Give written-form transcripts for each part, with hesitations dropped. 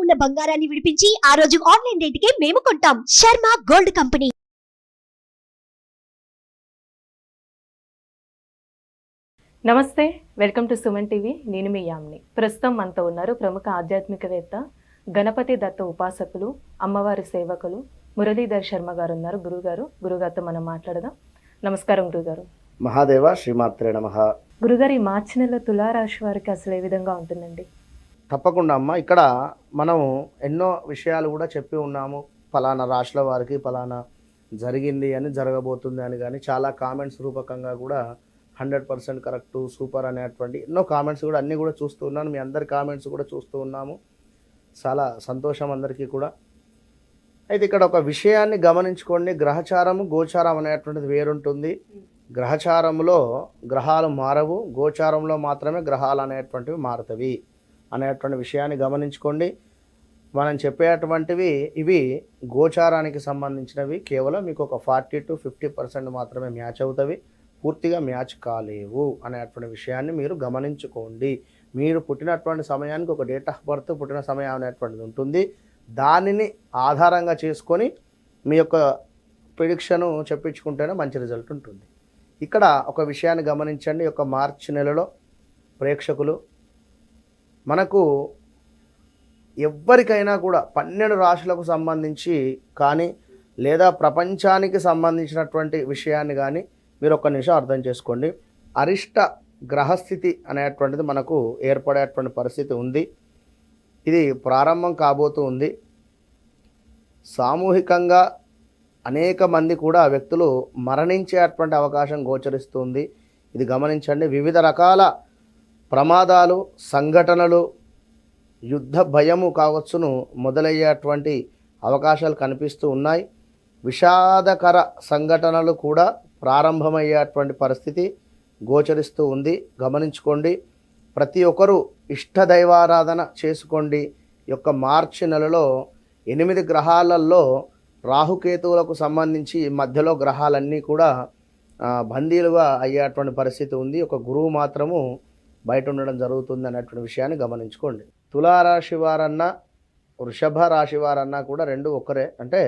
ఉన్న బంగారాన్ని విడిపించి ఆ రోజు ఆన్లైన్ రేటుకే మేము కొంటాం. Sharma gold company. నమస్తే, వెల్కమ్ టు సుమన్ టీవీ. నేను మీ యామ్ని. ప్రస్తుతం మనతో ఉన్నారు ప్రముఖ ఆధ్యాత్మికవేత్త, గణపతి దత్త ఉపాసకులు, అమ్మవారి సేవకులు మురళీధర్ శర్మ గారు ఉన్నారు. గురుగారితో మనం మాట్లాడదాం. నమస్కారం గురుగారు. మహాదేవ శ్రీమాత్రే నమః. గురుగారు, ఈ మార్చి నెల తులారాశి వారికి అసలు ఏ విధంగా ఉంటుందండి? తప్పకుండా అమ్మ, ఇక్కడ మనం ఎన్నో విషయాలు కూడా చెప్పి ఉన్నాము. ఫలానా రాశుల వారికి ఫలానా జరిగింది అని, జరగబోతుంది అని, కానీ చాలా కామెంట్స్ రూపకంగా కూడా 100% కరెక్టు, సూపర్ అనేటువంటి ఎన్నో కామెంట్స్ కూడా అన్నీ కూడా చూస్తూ ఉన్నాను. మీ అందరి కామెంట్స్ కూడా చూస్తూ ఉన్నాము. చాలా సంతోషం అందరికీ కూడా. అయితే ఇక్కడ ఒక విషయాన్ని గమనించుకోండి. గ్రహచారము గోచారం అనేటువంటిది వేరుంటుంది. గ్రహచారంలో గ్రహాలు మారవు, గోచారంలో మాత్రమే గ్రహాలు అనేటువంటివి మారుతవి అనేటువంటి విషయాన్ని గమనించుకోండి. మనం చెప్పేటువంటివి ఇవి గోచారానికి సంబంధించినవి. కేవలం మీకు ఒక 40 to 50% మాత్రమే మ్యాచ్ అవుతవి, పూర్తిగా మ్యాచ్ కాలేవు అనేటువంటి విషయాన్ని మీరు గమనించుకోండి. మీరు పుట్టినటువంటి సమయానికి ఒక డేట్ ఆఫ్ బర్త్, పుట్టిన సమయం అనేటువంటిది ఉంటుంది. దానిని ఆధారంగా చేసుకొని మీ యొక్క ప్రిడిక్షను చెప్పించుకుంటేనే మంచి రిజల్ట్ ఉంటుంది. ఇక్కడ ఒక విషయాన్ని గమనించండి. ఒక మార్చి నెలలో ప్రేక్షకులు, మనకు ఎవ్వరికైనా కూడా 12 రాశులకు సంబంధించి కానీ, లేదా ప్రపంచానికి సంబంధించినటువంటి విషయాన్ని కానీ మీరు ఒక్క నిమిషం అర్థం చేసుకోండి. అరిష్ట గ్రహస్థితి అనేటువంటిది మనకు ఏర్పడేటువంటి పరిస్థితి ఉంది. ఇది ప్రారంభం కాబోతూ ఉంది. సామూహికంగా అనేక మంది కూడా వ్యక్తులు మరణించేటువంటి అవకాశం గోచరిస్తుంది. ఇది గమనించండి. వివిధ రకాల ప్రమాదాలు, సంఘటనలు, యుద్ధ భయము కావచ్చును మొదలయ్యేటువంటి అవకాశాలు కనిపిస్తూ ఉన్నాయి. విషాదకర సంఘటనలు కూడా ప్రారంభమయ్యేటువంటి పరిస్థితి గోచరిస్తూ ఉంది. గమనించుకోండి. ప్రతి ఒక్కరూ ఇష్టదైవారాధన చేసుకోండి. ఈ యొక్క మార్చి నెలలో 8 గ్రహాలలో రాహుకేతువులకు సంబంధించి మధ్యలో గ్రహాలన్నీ కూడా బందీలుగా అయ్యేటువంటి పరిస్థితి ఉంది. ఒక గురువు మాత్రము బయట ఉండడం జరుగుతుంది అనేటువంటి విషయాన్ని గమనించుకోండి. తులారాశి వారన్నా, వృషభ రాశి వారన్నా కూడా రెండు ఒకరే. అంటే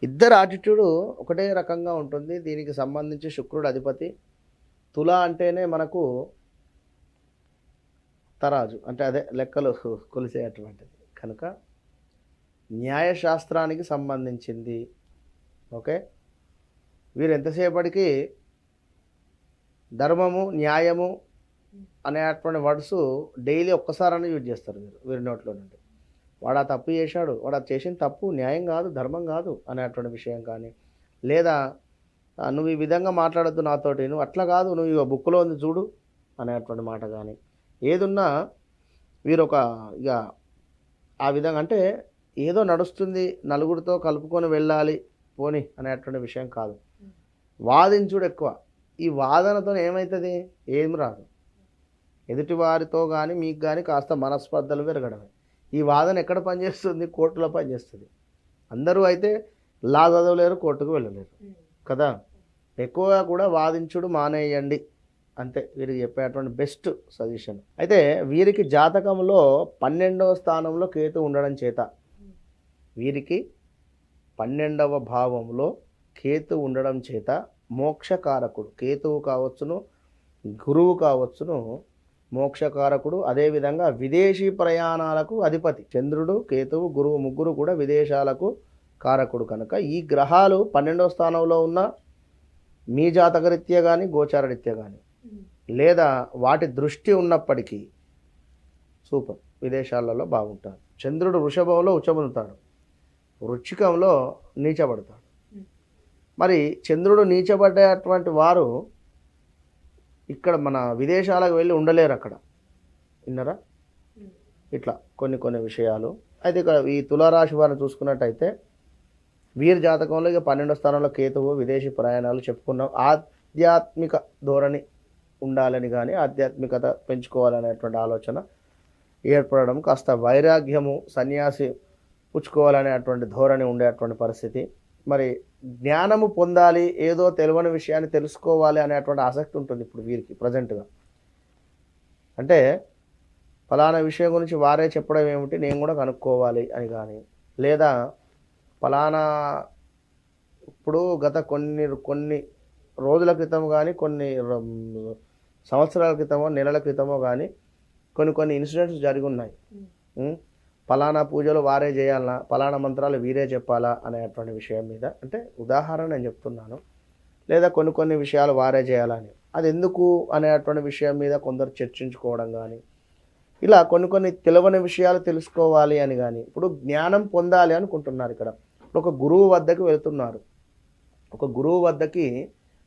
ఇద్దరు యాటిట్యూడ్ ఒకటే రకంగా ఉంటుంది. దీనికి సంబంధించి శుక్రుడు అధిపతి. తుల అంటేనే మనకు తరాజు, అంటే అదే లెక్కలు కొలిసేటువంటిది కనుక న్యాయశాస్త్రానికి సంబంధించింది. ఓకే, వీరు ఎంతసేపటికి ధర్మము, న్యాయము అనేటువంటి వర్డ్స్ డైలీ ఒక్కసారని యూజ్ చేస్తారు వీరి నోట్లో నుండి. వాడు ఆ తప్పు చేశాడు, వాడు అది చేసిన తప్పు న్యాయం కాదు, ధర్మం కాదు అనేటువంటి విషయం కానీ, లేదా నువ్వు ఈ విధంగా మాట్లాడద్దు నాతోటి, నువ్వు అట్లా కాదు, నువ్వు ఇక బుక్లో ఉంది చూడు అనేటువంటి మాట కానీ, ఏదున్నా వీరు ఒక ఇక ఆ విధంగా, అంటే ఏదో నడుస్తుంది, నలుగురితో కలుపుకొని వెళ్ళాలి పోని అనేటువంటి విషయం కాదు. వాదించుడు ఎక్కువ. ఈ వాదనతో ఏమవుతుంది? ఏం రాదు. ఎదుటి వారితో కానీ మీకు కానీ కాస్త మనస్పర్ధలు పెరగడమే. ఈ వాదన ఎక్కడ పనిచేస్తుంది? కోర్టులో పనిచేస్తుంది. అందరూ అయితే లా చదవలేరు, కోర్టుకు వెళ్ళలేరు కదా. ఎక్కువగా కూడా వాదించుడు మానేయండి, అంతే వీరికి చెప్పేటువంటి బెస్ట్ సజెషన్. అయితే వీరికి జాతకంలో 12వ స్థానంలో కేతు ఉండడం చేత, వీరికి 12వ భావంలో కేతు ఉండడం చేత మోక్షకారకుడు, కేతువు కావచ్చును, గురువు కావచ్చును, మోక్షకారకుడు. అదేవిధంగా విదేశీ ప్రయాణాలకు అధిపతి చంద్రుడు, కేతువు, గురువు ముగ్గురు కూడా విదేశాలకు కారకుడు. కనుక ఈ గ్రహాలు 12వ స్థానంలో ఉన్న మీ జాతకరీత్యా కానీ, గోచారరీత్యా కానీ, లేదా వాటి దృష్టి ఉన్నప్పటికీ సూపర్, విదేశాలలో బాగుంటారు. చంద్రుడు వృషభంలో ఉచ్చబొందుతాడు, వృచ్చికంలో నీచబడతాడు. మరి చంద్రుడు నీచబడ్డటువంటి వారు ఇక్కడ మన విదేశాలకు వెళ్ళి ఉండలేరు, అక్కడ విన్నరా. ఇట్లా కొన్ని విషయాలు. అయితే ఇక్కడ ఈ తులారాశి వారిని చూసుకున్నట్టయితే వీరి జాతకంలో ఇక 12వ స్థానంలో కేతువు, విదేశీ ప్రయాణాలు చెప్పుకున్నాం. ఆధ్యాత్మిక ధోరణి ఉండాలని కానీ, ఆధ్యాత్మికత పెంచుకోవాలనేటువంటి ఆలోచన ఏర్పడడం, కాస్త వైరాగ్యము, సన్యాసి పుచ్చుకోవాలనేటువంటి ధోరణి ఉండేటువంటి పరిస్థితి. మరి జ్ఞానము పొందాలి, ఏదో తెలియని విషయాన్ని తెలుసుకోవాలి అనేటువంటి ఆసక్తి ఉంటుంది ఇప్పుడు వీరికి ప్రజెంట్గా. అంటే ఫలానా విషయం గురించి వారే చెప్పడం ఏమిటి, నేను కూడా కనుక్కోవాలి అని కానీ, లేదా ఫలానా ఇప్పుడు గత కొన్ని కొన్ని రోజుల క్రితం కానీ, కొన్ని సంవత్సరాల క్రితమో నెలల క్రితమో కానీ కొన్ని ఇన్సిడెంట్స్ జరిగి ఉన్నాయి. ఫలానా పూజలు వారే చేయాలా, ఫలానా మంత్రాలు వీరే చెప్పాలా అనేటువంటి విషయం మీద, అంటే ఉదాహరణ నేను చెప్తున్నాను. లేదా కొన్ని విషయాలు వారే చేయాలని, అది ఎందుకు అనేటువంటి విషయం మీద కొందరు చర్చించుకోవడం కానీ, ఇలా కొన్ని తెలియని విషయాలు తెలుసుకోవాలి అని కానీ, ఇప్పుడు జ్ఞానం పొందాలి అనుకుంటున్నారు. ఇక్కడ ఇప్పుడు ఒక గురువు వద్దకు వెళుతున్నారు. ఒక గురువు వద్దకి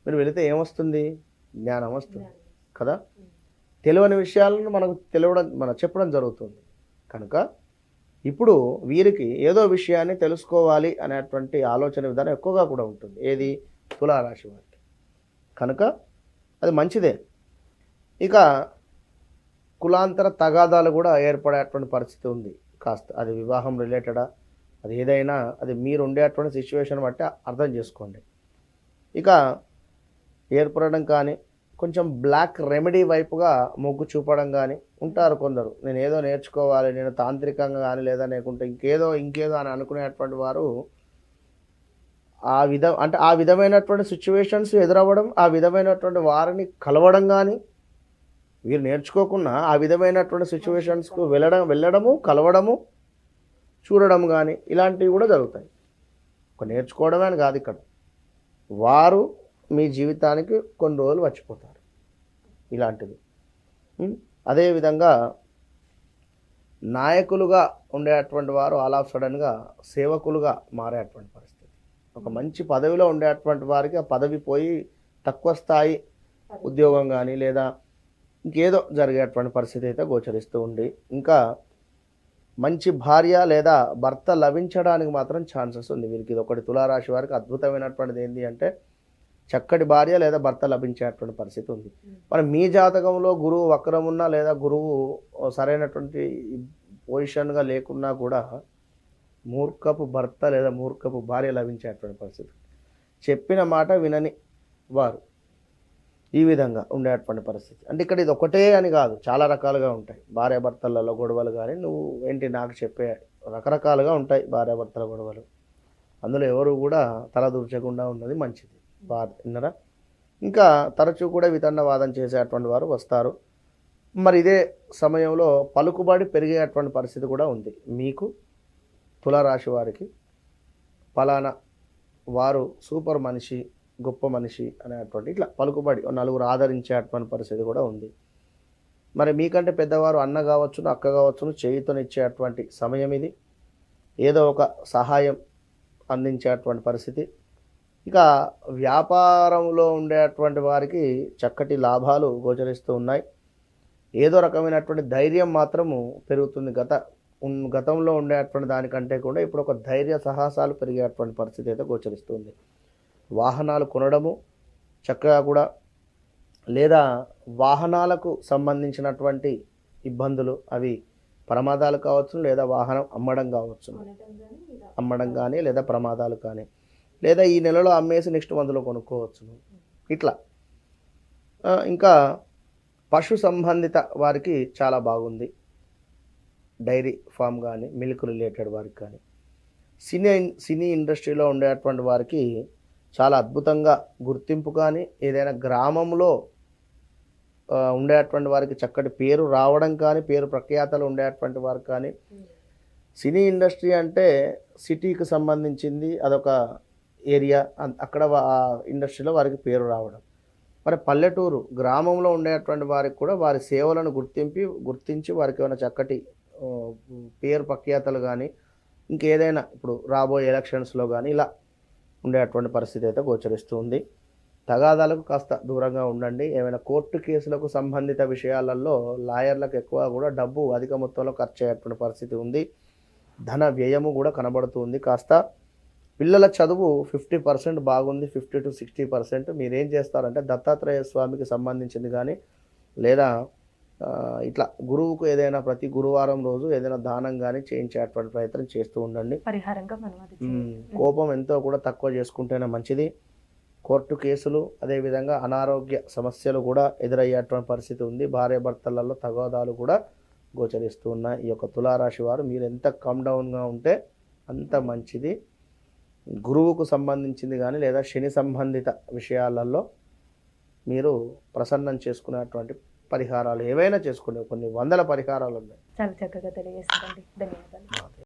మీరు వెళితే ఏమొస్తుంది? జ్ఞానం వస్తుంది కదా. తెలియని విషయాలను మనం చెప్పడం జరుగుతుంది. కనుక ఇప్పుడు వీరికి ఏదో విషయాన్ని తెలుసుకోవాలి అనేటువంటి ఆలోచన విధానం ఎక్కువగా కూడా ఉంటుంది. ఏది? తులారాశి వారికి. కనుక అది మంచిదే. ఇక కులాంతర తగాదాలు కూడా ఏర్పడేటువంటి పరిస్థితి ఉంది. కాస్త అది వివాహం రిలేటెడా, అది ఏదైనా, అది మీరు ఉండేటువంటి సిచ్యువేషన్ బట్టి అర్థం చేసుకోండి. ఇక ఏర్పడడం కానీ, కొంచెం బ్లాక్ రెమెడీ వైపుగా మొగ్గు చూపడం కానీ ఉంటారు కొందరు. నేను ఏదో నేర్చుకోవాలి, నేను తాంత్రికంగా కానీ, లేదా లేకుంటే ఇంకేదో అని అనుకునేటువంటి వారు ఆ విధమైనటువంటి సిచ్యువేషన్స్ ఎదురవ్వడం, ఆ విధమైనటువంటి వారిని కలవడం కానీ, వీరు నేర్చుకోకుండా ఆ విధమైనటువంటి సిచ్యువేషన్స్కు వెళ్ళడము, కలవడము, చూడడం కానీ ఇలాంటివి కూడా జరుగుతాయి. ఒక నేర్చుకోవడమే అని కాదు, ఇక్కడ వారు మీ జీవితానికి కొన్ని రోజులు వచ్చిపోతారు ఇలాంటిది. అదేవిధంగా నాయకులుగా ఉండేటువంటి వారు ఆల్ ఆఫ్ సడన్గా సేవకులుగా మారేటువంటి పరిస్థితి. ఒక మంచి పదవిలో ఉండేటువంటి వారికి ఆ పదవి పోయి తక్కువ స్థాయి ఉద్యోగం కానీ, లేదా ఇంకేదో జరిగేటువంటి పరిస్థితి అయితే గోచరిస్తూ ఉంది. ఇంకా మంచి భార్య లేదా భర్త లభించడానికి మాత్రం ఛాన్సెస్ ఉంది వీరికి. ఇది ఒకటి. తులారాశి వారికి అద్భుతమైనటువంటిది ఏంటి అంటే చక్కటి భార్య లేదా భర్త లభించేటువంటి పరిస్థితి ఉంది. మరి మీ జాతకంలో గురువు వక్రం ఉన్నా, లేదా గురువు సరైనటువంటి పొజిషన్గా లేకున్నా కూడా మూర్ఖపు భర్త లేదా మూర్ఖపు భార్య లభించేటువంటి పరిస్థితి. చెప్పిన మాట వినని వారు, ఈ విధంగా ఉండేటువంటి పరిస్థితి. అంటే ఇక్కడ ఇది ఒకటే అని కాదు, చాలా రకాలుగా ఉంటాయి భార్యాభర్తలలో గొడవలు. కానీ నువ్వు ఏంటి నాకు చెప్పే రకరకాలుగా ఉంటాయి భార్యాభర్తల గొడవలు. అందులో ఎవరు కూడా తలదూర్చకుండా ఉన్నది మంచిది. విన్నరా? ఇంకా తరచూ కూడా వితండవాదం చేసేటువంటి వారు వస్తారు. మరి ఇదే సమయంలో పలుకుబడి పెరిగేటువంటి పరిస్థితి కూడా ఉంది మీకు. తులారాశి వారికి ఫలానా వారు సూపర్ మనిషి, గొప్ప మనిషి అనేటువంటి ఇట్లా పలుకుబడి నలుగురు ఆదరించేటువంటి పరిస్థితి కూడా ఉంది. మరి మీకంటే పెద్దవారు అన్న కావచ్చును, అక్క కావచ్చును, చేయుతనిచ్చేటువంటి సమయం ఇది. ఏదో ఒక సహాయం అందించేటువంటి పరిస్థితి. ఇక వ్యాపారంలో ఉండేటువంటి వారికి చక్కటి లాభాలు గోచరిస్తూ ఉన్నాయి. ఏదో రకమైనటువంటి ధైర్యం మాత్రము పెరుగుతుంది. గతంలో ఉండేటువంటి దానికంటే కూడా ఇప్పుడు ఒక ధైర్య సాహసాలు పెరిగేటువంటి పరిస్థితి అయితే గోచరిస్తుంది. వాహనాలు కొనడము చక్కగా కూడా, లేదా వాహనాలకు సంబంధించినటువంటి ఇబ్బందులు, అవి ప్రమాదాలు కావచ్చు, లేదా వాహనం అమ్మడం కానీ, లేదా ప్రమాదాలు కానీ, లేదా ఈ నెలలో అమ్మేసి నెక్స్ట్ మంత్లో కొనుక్కోవచ్చును. ఇట్లా ఇంకా పశు సంబంధిత వారికి చాలా బాగుంది. డైరీ ఫామ్ కానీ, మిల్క్ రిలేటెడ్ వారికి కానీ, సినీ ఇండస్ట్రీలో ఉండేటువంటి వారికి చాలా అద్భుతంగా గుర్తింపు కానీ, ఏదైనా గ్రామంలో ఉండేటువంటి వారికి చక్కటి పేరు రావడం కానీ, పేరు ప్రఖ్యాతలు ఉండేటువంటి వారికి కానీ. సినీ ఇండస్ట్రీ అంటే సిటీకి సంబంధించింది, అదొక ఏరియా, అక్కడ ఇండస్ట్రీలో వారికి పేరు రావడం. మరి పల్లెటూరు గ్రామంలో ఉండేటువంటి వారికి కూడా వారి సేవలను గుర్తించి వారికి ఏమైనా చక్కటి పేరు ప్రఖ్యాతలు కానీ, ఇంకేదైనా ఇప్పుడు రాబోయే ఎలక్షన్స్లో కానీ ఇలా ఉండేటువంటి పరిస్థితి అయితే గోచరిస్తుంది. తగాదాలకు కాస్త దూరంగా ఉండండి. ఏమైనా కోర్టు కేసులకు సంబంధిత విషయాలలో లాయర్లకు ఎక్కువ కూడా డబ్బు అధిక మొత్తంలో ఖర్చు అయ్యేటువంటి పరిస్థితి ఉంది. ధన వ్యయము కూడా కనబడుతుంది. కాస్త పిల్లల చదువు 50% బాగుంది, 50 to 60%. మీరేం చేస్తారంటే దత్తాత్రేయ స్వామికి సంబంధించింది కానీ, లేదా ఇట్లా గురువుకు ఏదైనా ప్రతి గురువారం రోజు ఏదైనా దానం కానీ చేయించేటువంటి ప్రయత్నం చేస్తూ ఉండండి. పరిహారంగా కోపం ఎంతో కూడా తక్కువ చేసుకుంటేనే మంచిది. కోర్టు కేసులు, అదేవిధంగా అనారోగ్య సమస్యలు కూడా ఎదురయ్యేటువంటి పరిస్థితి ఉంది. భార్యాభర్తలలో తగాదాలు కూడా గోచరిస్తూ ఉన్న ఈ యొక్క తులారాశి వారు మీరు ఎంత కమ్ డౌన్గా ఉంటే అంత మంచిది. గురువుకు సంబంధించింది కానీ లేదా శని సంబంధిత విషయాలలో మీరు ప్రసన్నం చేసుకునేటువంటి పరిహారాలు ఏవైనా చేసుకోండి. కొన్ని వందల పరిహారాలు ఉన్నాయి. చాలా చక్కగా తెలియజేస్తారండి. ధన్యవాదాలు.